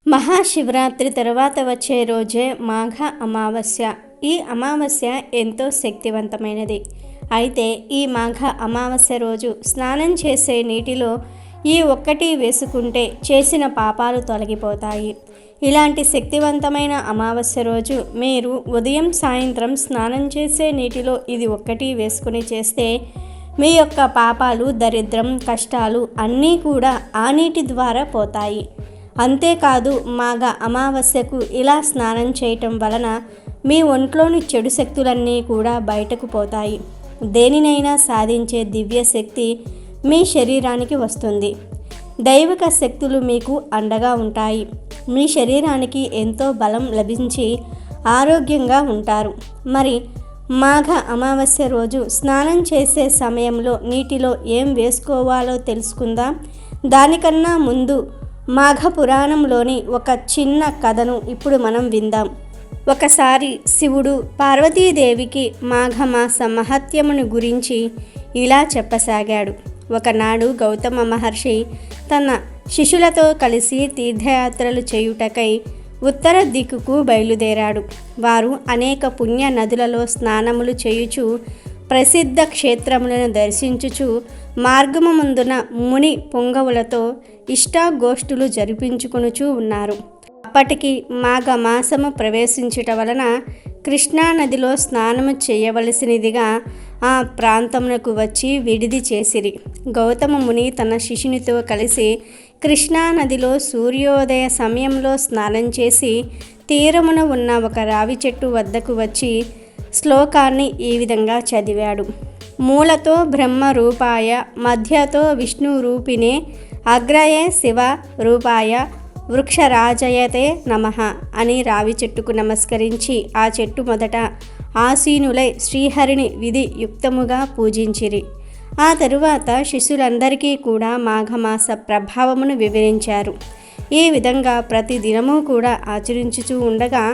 మహాశివరాత్రి తర్వాత వచ్చే రోజే మాఘ అమావాస్య. ఈ అమావాస్య ఎంతో శక్తివంతమైనది. అయితే ఈ మాఘ అమావాస్య రోజు స్నానం చేసే నీటిలో ఈ ఒక్కటి వేసుకుంటే చేసిన పాపాలు తొలగిపోతాయి. ఇలాంటి శక్తివంతమైన అమావాస్య రోజు మీరు ఉదయం సాయంత్రం స్నానం చేసే నీటిలో ఇది ఒక్కటి వేసుకుని చేస్తే మీ యొక్క పాపాలు, దరిద్రం, కష్టాలు అన్నీ కూడా ఆ నీటి ద్వారా పోతాయి. అంతేకాదు, మాఘ అమావాస్యకు ఇలా స్నానం చేయటం వలన మీ ఒంట్లోని చెడు శక్తులన్నీ కూడా బయటకు పోతాయి. దేనినైనా సాధించే దివ్య శక్తి మీ శరీరానికి వస్తుంది. దైవిక శక్తులు మీకు అండగా ఉంటాయి. మీ శరీరానికి ఎంతో బలం లభించి ఆరోగ్యంగా ఉంటారు. మరి మాఘ అమావాస్య రోజు స్నానం చేసే సమయంలో నీటిలో ఏం వేసుకోవాలో తెలుసుకుందాం. దానికన్నా ముందు మాఘ పురాణంలోని ఒక చిన్న కథను ఇప్పుడు మనం విందాం. ఒకసారి శివుడు పార్వతీదేవికి మాఘమాస మహత్యమును గురించి ఇలా చెప్పసాగాడు. ఒకనాడు గౌతమ మహర్షి తన శిష్యులతో కలిసి తీర్థయాత్రలు చేయుటకై ఉత్తర దిక్కుకు బయలుదేరాడు. వారు అనేక పుణ్య నదులలో స్నానములు చేయుచు ప్రసిద్ధ క్షేత్రములను దర్శించుచు మార్గము ముందున ముని పొంగవులతో ఇష్టాగోష్ఠులు జరిపించుకొనుచూ ఉన్నారు. అప్పటికి మాఘమాసము ప్రవేశించుట వలన కృష్ణానదిలో స్నానము చేయవలసినదిగా ఆ ప్రాంతమునకు వచ్చి విడిది చేసిరి. గౌతమ ముని తన శిష్యునితో కలిసి కృష్ణానదిలో సూర్యోదయ సమయంలో స్నానం చేసి తీరమున ఉన్న ఒక రావి చెట్టు వద్దకు వచ్చి శ్లోకాన్ని ఈ విధంగా చదివాడు. మూలతో బ్రహ్మ రూపాయ, మధ్యతో విష్ణు రూపిణే, అగ్రయే శివ రూపాయ, వృక్షరాజయతే నమః అని రావి చెట్టుకు నమస్కరించి ఆ చెట్టు మొదట ఆసీనులై శ్రీహరిని విధి యుక్తముగా పూజించిరి. ఆ తరువాత శిష్యులందరికీ కూడా మాఘమాస ప్రభావమును వివరించారు. ఈ విధంగా ప్రతి దినము కూడా ఆచరించుచూ ఉండగా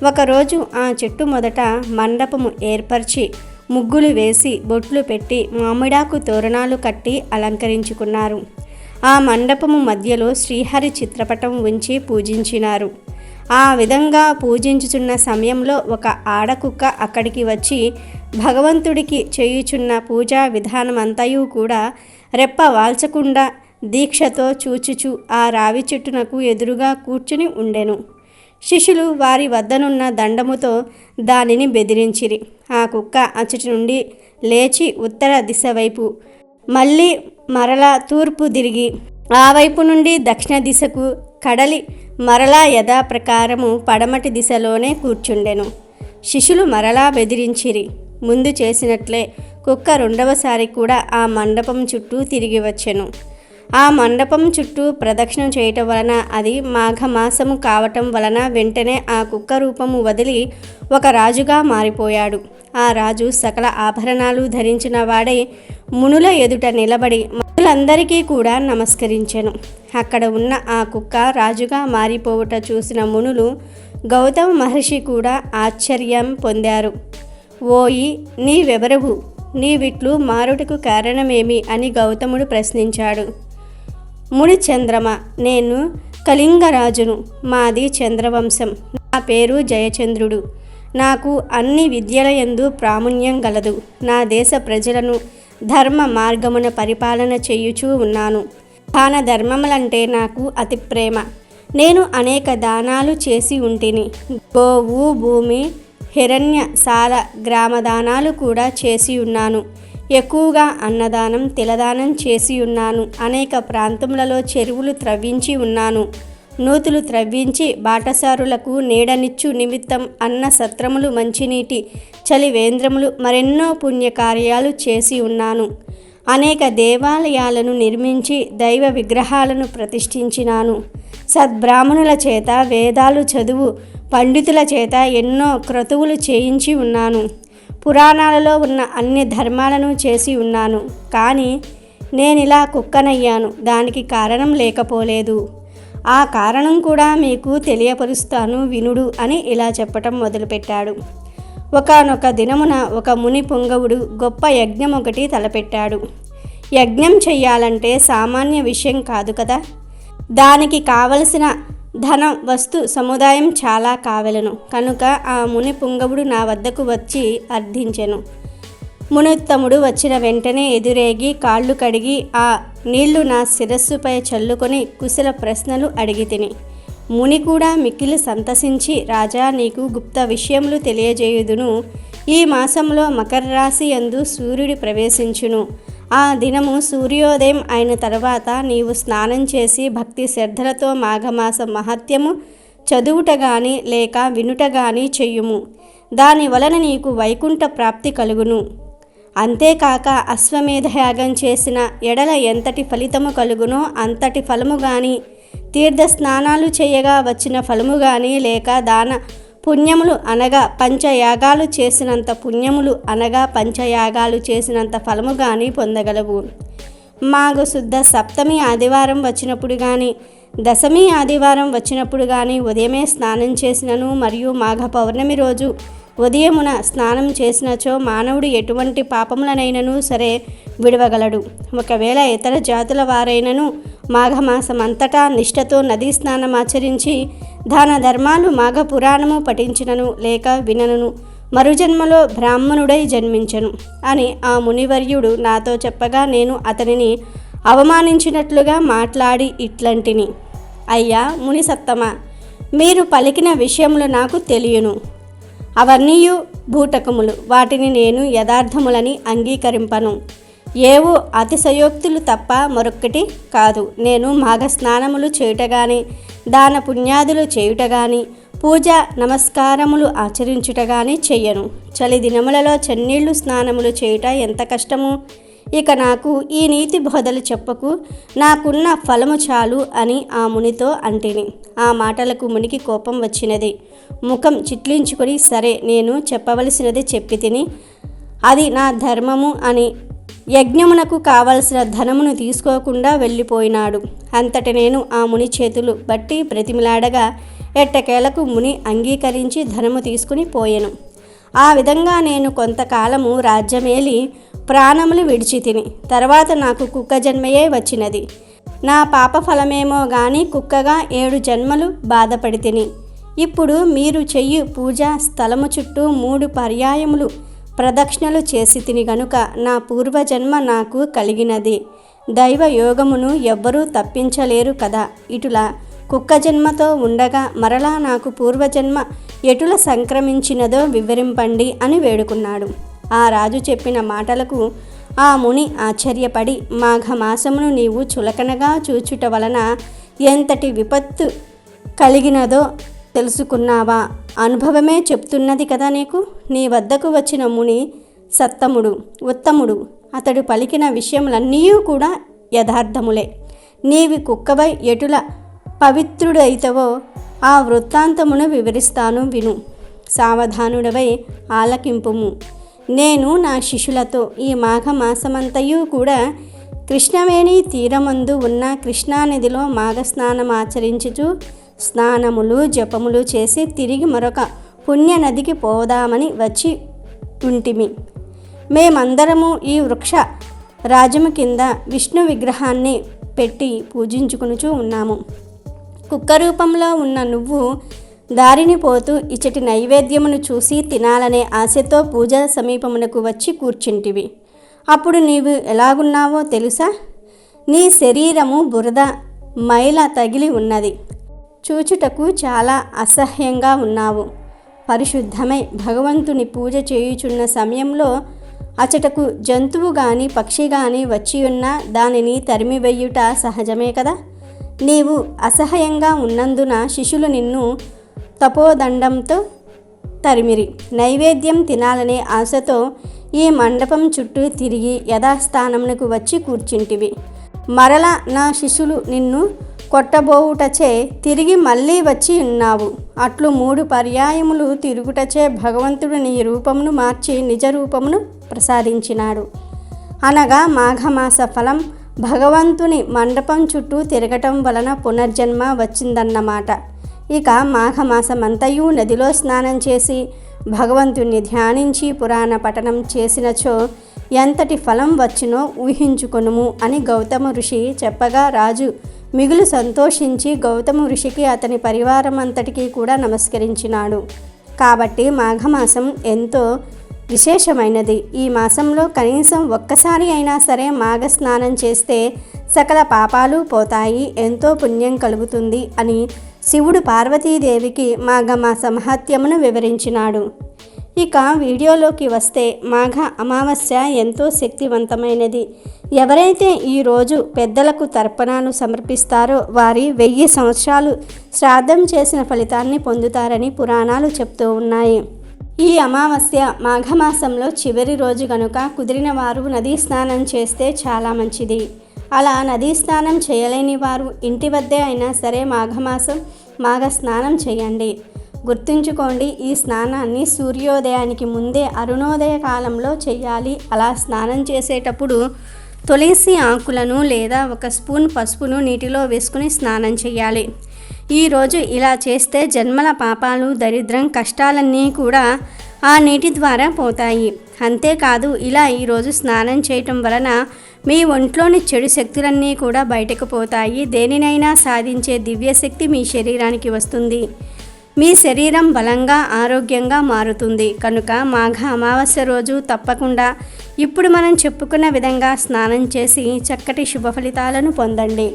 ఒకరోజు ఆ చెట్టు మొదట మండపము ఏర్పరిచి ముగ్గులు వేసి బొట్లు పెట్టి మామిడాకు తోరణాలు కట్టి అలంకరించుకున్నారు. ఆ మండపము మధ్యలో శ్రీహరి చిత్రపటం ఉంచి పూజించినారు. ఆ విధంగా పూజించుచున్న సమయంలో ఒక ఆడకుక్క అక్కడికి వచ్చి భగవంతుడికి చేయుచున్న పూజా విధానమంతయు కూడా రెప్ప వాల్చకుండా దీక్షతో చూచుచు ఆ రావి చెట్టునకు ఎదురుగా కూర్చుని ఉండెను. శిష్యులు వారి వద్దనున్న దండముతో దానిని బెదిరించిరి. ఆ కుక్క అచ్చటి నుండి లేచి ఉత్తర దిశ వైపు, మళ్ళీ మరలా తూర్పు తిరిగి ఆ వైపు నుండి దక్షిణ దిశకు కడలి మరలా యథాప్రకారము పడమటి దిశలోనే కూర్చుండెను. శిష్యులు మరలా బెదిరించిరి. ముందు చేసినట్లే కుక్క రెండవసారి కూడా ఆ మండపం చుట్టూ తిరిగి వచ్చెను. ఆ మండపం చుట్టూ ప్రదక్షిణ చేయటం వలన, అది మాఘమాసము కావటం వలన వెంటనే ఆ కుక్క రూపము వదిలి ఒక రాజుగా మారిపోయాడు. ఆ రాజు సకల ఆభరణాలు ధరించిన వాడై మునుల ఎదుట నిలబడి మునులందరికీ కూడా నమస్కరించెను. అక్కడ ఉన్న ఆ కుక్క రాజుగా మారిపోవుట చూసిన మునులు గౌతమ మహర్షి కూడా ఆశ్చర్యం పొందారు. ఓయి, నీవెవరవు? నీవిట్లు మారుటకు కారణమేమి అని గౌతముడు ప్రశ్నించాడు. ముని చంద్రమ, నేను కళింగరాజును. మాది చంద్రవంశం. నా పేరు జయచంద్రుడు. నాకు అన్ని విద్యల యందు ప్రాముణ్యం గలదు. నా దేశ ప్రజలను ధర్మ మార్గమున పరిపాలన చేయుచూ ఉన్నాను. దాన ధర్మములంటే నాకు అతి ప్రేమ. నేను అనేక దానాలు చేసి ఉంటిని. గోవు, భూమి, హిరణ్య సాల గ్రామదానాలు కూడా చేసి ఉన్నాను. ఎక్కువగా అన్నదానం, తిలదానం చేసి ఉన్నాను. అనేక ప్రాంతములలో చెరువులు త్రవ్వించి ఉన్నాను. నూతులు త్రవ్వించి బాటసారులకు నీడనిచ్చు నిమిత్తం అన్న సత్రములు, మంచినీటి చలివేంద్రములు, మరెన్నో పుణ్యకార్యాలు చేసి ఉన్నాను. అనేక దేవాలయాలను నిర్మించి దైవ విగ్రహాలను ప్రతిష్ఠించినాను. సద్బ్రాహ్మణుల చేత వేదాలు చదువు పండితుల చేత ఎన్నో క్రతువులు చేయించి ఉన్నాను. పురాణాలలో ఉన్న అన్ని ధర్మాలను చేసి ఉన్నాను. కానీ నేనిలా కుక్కనయ్యాను. దానికి కారణం లేకపోలేదు. ఆ కారణం కూడా మీకు తెలియపరుస్తాను వినుడు అని ఇలా చెప్పటం మొదలుపెట్టాడు. ఒకానొక దినమున ఒక ముని పుంగవుడు గొప్ప యజ్ఞం ఒకటి తలపెట్టాడు. యజ్ఞం చెయ్యాలంటే సామాన్య విషయం కాదు కదా. దానికి కావలసిన ధనం వస్తు సముదాయం చాలా కావలెను. కనుక ఆ ముని పుంగవుడు నా వద్దకు వచ్చి అర్థించెను. మునుత్తముడు వచ్చిన వెంటనే ఎదురేగి కాళ్ళు కడిగి ఆ నీళ్లు నా శిరస్సుపై చల్లుకొని కుశల ప్రశ్నలు అడిగి తిని. ముని కూడా మిక్కిలి సంతసించి, రాజా, నీకు గుప్త విషయములు తెలియజేయుదును. ఈ మాసంలో మకర రాశి యందు సూర్యుడు ప్రవేశించును. ఆ దినము సూర్యోదయం అయిన తర్వాత నీవు స్నానం చేసి భక్తి శ్రద్ధలతో మాఘమాస మహత్యము చదువుట గాని లేక వినుట గాని చెయ్యుము. దాని వలన నీకు వైకుంఠ ప్రాప్తి కలుగును. అంతేకాక అశ్వమేధయాగం చేసిన ఎడల ఎంతటి ఫలితము కలుగునో అంతటి ఫలము గాని, తీర్థ స్నానాలు చేయగా వచ్చిన ఫలము గాని, లేక దాన పుణ్యములు అనగా పంచయాగాలు చేసినంత పుణ్యములు అనగా పంచయాగాలు చేసినంత ఫలము గాని పొందగలవు. మాఘశుద్ధ సప్తమి ఆదివారం వచ్చినప్పుడు కానీ, దశమి ఆదివారం వచ్చినప్పుడు కానీ ఉదయమే స్నానం చేసినను మరియు మాఘ పౌర్ణమి రోజు ఉదయమున స్నానం చేసినచో మానవుడు ఎటువంటి పాపములనైనను సరే విడవగలడు. ఒకవేళ ఇతర జాతుల వారైనను మాఘమాసం అంతటా నిష్ఠతో నదీ స్నానం ఆచరించి దాన ధర్మాలు మాఘ పురాణము పఠించినను లేక వినను మరుజన్మలో బ్రాహ్మణుడై జన్మించను అని ఆ మునివర్యుడు నాతో చెప్పగా నేను అతనిని అవమానించినట్లుగా మాట్లాడి ఇట్లంటిని. అయ్యా ముని సత్తమా, మీరు పలికిన విషయములు నాకు తెలియను. అవన్నీయు బూటకములు. వాటిని నేను యథార్థములని అంగీకరింపను. ఏవో అతిశయోక్తులు తప్ప మరొక్కటి కాదు. నేను మాఘ స్నానములు చేయుట గాని, దాన పుణ్యాదులు చేయుట గాని, పూజ నమస్కారములు ఆచరించుట గాని చెయ్యను. చలి దినములలో చన్నీళ్లు స్నానములు చేయుట ఎంత కష్టము. ఇక నాకు ఈ నీతి బోధలు చెప్పకు, నాకున్న ఫలము చాలు అని ఆ మునితో అంటిని. ఆ మాటలకు మునికి కోపం వచ్చినది. ముఖం చిట్లించుకొని, సరే, నేను చెప్పవలసినది చెప్పి తిని, అది నా ధర్మము అని యజ్ఞమునకు కావలసిన ధనమును తీసుకోకుండా వెళ్ళిపోయినాడు. అంతటి నేను ఆ ముని చేతులు బట్టి బ్రతిమిలాడగా ఎట్టకేలకు ముని అంగీకరించి ధనము తీసుకుని పోయెను. ఆ విధంగా నేను కొంతకాలము రాజ్యమేలి ప్రాణములు విడిచి తిని, తర్వాత నాకు కుక్క జన్మయే వచ్చినది. నా పాప ఫలమేమో గాని కుక్కగా 7 జన్మలు బాధపడి తిని. ఇప్పుడు మీరు చెయ్యి పూజా స్థలము చుట్టూ 3 పర్యాయములు ప్రదక్షిణలు చేసి తిని గనుక నా పూర్వజన్మ నాకు కలిగినది. దైవ యోగమును ఎవ్వరూ తప్పించలేరు కదా. ఇటులా కుక్క జన్మతో ఉండగా మరలా నాకు పూర్వజన్మ ఎటుల సంక్రమించినదో వివరింపండి అని వేడుకున్నాడు. ఆ రాజు చెప్పిన మాటలకు ఆ ముని ఆశ్చర్యపడి, మాఘమాసమును నీవు చులకనగా చూచుట వలన ఎంతటి విపత్తు కలిగినదో తెలుసుకున్నావా? అనుభవమే చెప్తున్నది కదా నీకు. నీ వద్దకు వచ్చిన ముని సత్తముడు, ఉత్తముడు. అతడు పలికిన విషయములన్నీ కూడా యథార్థములే. నీవి కుక్కవై ఎటుల పవిత్రుడైతవో ఆ వృత్తాంతమును వివరిస్తాను, విను. సావధానుడవై ఆలకింపుము. నేను నా శిష్యులతో ఈ మాఘమాసమంతయు కూడా కృష్ణవేణి తీరమందు ఉన్న కృష్ణానదిలో మాఘస్నానం ఆచరించుచు స్నానములు జపములు చేసి తిరిగి మరొక పుణ్యనదికి పోదామని వచ్చి ఉంటిమి. మేమందరము ఈ వృక్ష రాజము కింద విష్ణు విగ్రహాన్ని పెట్టి పూజించుకునుచూ ఉన్నాము. కుక్క రూపంలో ఉన్న నువ్వు దారిని పోతూ ఇచ్చటి నైవేద్యమును చూసి తినాలనే ఆశతో పూజా సమీపమునకు వచ్చి కూర్చుంటివి. అప్పుడు నీవు ఎలాగున్నావో తెలుసా? నీ శరీరము బురద మైల తగిలి ఉన్నది. చూచుటకు చాలా అసహ్యంగా ఉన్నావు. పరిశుద్ధమై భగవంతుని పూజ చేయుచున్న సమయంలో అచటకు జంతువు గాని పక్షి గాని వచ్చి ఉన్నా దానిని తరిమివెయ్యుట సహజమే కదా. నీవు అసహ్యంగా ఉన్నందున శిష్యులు నిన్ను తపోదండంతో తరిమిరి. నైవేద్యం తినాలనే ఆశతో ఈ మండపం చుట్టూ తిరిగి యథాస్థానమునకు వచ్చి కూర్చుంటివి. మరల నా శిష్యులు నిన్ను కొట్టబోవుటచే తిరిగి మళ్ళీ వచ్చి ఉన్నావు. అట్లు 3 పర్యాయములు తిరుగుటచే భగవంతుడు నీ రూపమును మార్చి నిజ రూపమును ప్రసాదించినాడు. అనగా మాఘమాస ఫలం భగవంతుని మండపం చుట్టూ తిరగటం వలన పునర్జన్మ వచ్చిందన్నమాట. ఇక మాఘమాసమంతయు నదిలో స్నానం చేసి భగవంతుణ్ణి ధ్యానించి పురాణ పఠనం చేసినచో ఎంతటి ఫలం వచ్చునో ఊహించుకొనుము అని గౌతమ ఋషి చెప్పగా రాజు మిగులు సంతోషించి గౌతమ ఋషికి అతని పరివారం అంతటికీ కూడా నమస్కరించినాడు. కాబట్టి మాఘమాసం ఎంతో విశేషమైనది. ఈ మాసంలో కనీసం ఒక్కసారి అయినా సరే మాఘ స్నానం చేస్తే సకల పాపాలు పోతాయి, ఎంతో పుణ్యం కలుగుతుంది అని శివుడు పార్వతీదేవికి మాఘమాస మహత్యమును వివరించినాడు. ఇక వీడియోలోకి వస్తే మాఘ అమావాస్య ఎంతో శక్తివంతమైనది. ఎవరైతే ఈరోజు పెద్దలకు తర్పణాలు సమర్పిస్తారో వారి 1000 సంవత్సరాలు శ్రాద్ధం చేసిన ఫలితాన్ని పొందుతారని పురాణాలు చెప్తూ ఉన్నాయి. ఈ అమావాస్య మాఘమాసంలో చివరి రోజు కనుక కుదిరిన వారు నదీ స్నానం చేస్తే చాలా మంచిది. అలా నదీ స్నానం చేయలేని వారు ఇంటి వద్దే అయినా సరే మాఘ స్నానం చేయండి. గుర్తుంచుకోండి, ఈ స్నానాన్ని సూర్యోదయానికి ముందే అరుణోదయ కాలంలో చేయాలి. అలా స్నానం చేసేటప్పుడు తులసి ఆకులను లేదా 1 స్పూన్ పసుపును నీటిలో వేసుకుని స్నానం చేయాలి. ఈరోజు ఇలా చేస్తే జన్మల పాపాలు, దరిద్రం, కష్టాలన్నీ కూడా ఆ నీటి ద్వారా పోతాయి. అంతేకాదు ఇలా ఈరోజు స్నానం చేయటం వలన మీ ఒంట్లోని చెడు శక్తులన్నీ కూడా బయటకు పోతాయి. దేనినైనా సాధించే దివ్యశక్తి మీ శరీరానికి వస్తుంది. మీ శరీరం బలంగా, ఆరోగ్యంగా మారుతుంది. కనుక మాఘ అమావాస్య రోజు తప్పకుండా ఇప్పుడు మనం చెప్పుకున్న విధంగా స్నానం చేసి చక్కటి శుభ ఫలితాలను పొందండి.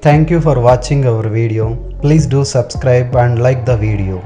Thank you for watching our video. Please do subscribe and like the video.